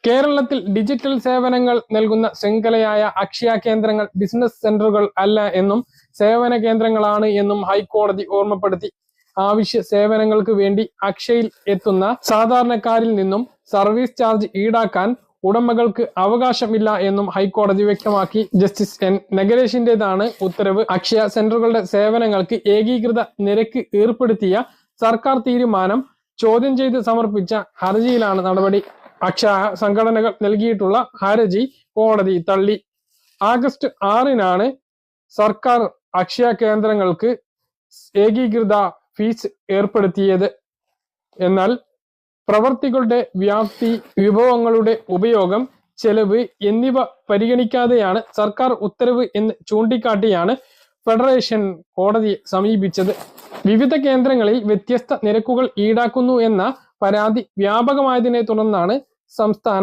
കേരളത്തിൽ ഡിജിറ്റൽ സേവനങ്ങൾ നൽകുന്ന ശൃംഖലയായ അക്ഷയ കേന്ദ്രങ്ങൾ ബിസിനസ് സെന്ററുകൾ അല്ല എന്നും സേവന കേന്ദ്രങ്ങളാണ് എന്നും ഹൈക്കോടതി ഓർമ്മപ്പെടുത്തി. ആവശ്യ സേവനങ്ങൾക്ക് വേണ്ടി അക്ഷയയിൽ എത്തുന്ന സാധാരണക്കാരിൽ നിന്നും സർവീസ് ചാർജ് ഈടാക്കാൻ ഉടമകൾക്ക് അവകാശമില്ല എന്നും ഹൈക്കോടതി വ്യക്തമാക്കി. ജസ്റ്റിസ് എൻ നഗരേഷിന്റേതാണ് ഉത്തരവ്. അക്ഷയ സെന്ററുകളുടെ സേവനങ്ങൾക്ക് ഏകീകൃത നിരക്ക് ഏർപ്പെടുത്തിയ സർക്കാർ തീരുമാനം ചോദ്യം ചെയ്ത് സമർപ്പിച്ച ഹർജിയിലാണ് നടപടി. അക്ഷയ സംഘടനകൾ നൽകിയിട്ടുള്ള ഹർജി കോടതി തള്ളി. ആഗസ്റ്റ് 6-നാണ് സർക്കാർ അക്ഷയ കേന്ദ്രങ്ങൾക്ക് ഏകീകൃത ഫീസ് ഏർപ്പെടുത്തിയത്. എന്നാൽ പ്രവർത്തികളുടെ വ്യാപ്തി, വിഭവങ്ങളുടെ ഉപയോഗം, ചെലവ് എന്നിവ പരിഗണിക്കാതെയാണ് സർക്കാർ ഉത്തരവ് എന്ന് ചൂണ്ടിക്കാട്ടിയാണ് ഫെഡറേഷൻ കോടതിയെ സമീപിച്ചത്. വിവിധ കേന്ദ്രങ്ങളിൽ വ്യത്യസ്ത നിരക്കുകൾ ഈടാക്കുന്നു എന്ന പരാതി വ്യാപകമായതിനെ തുടർന്നാണ് സംസ്ഥാന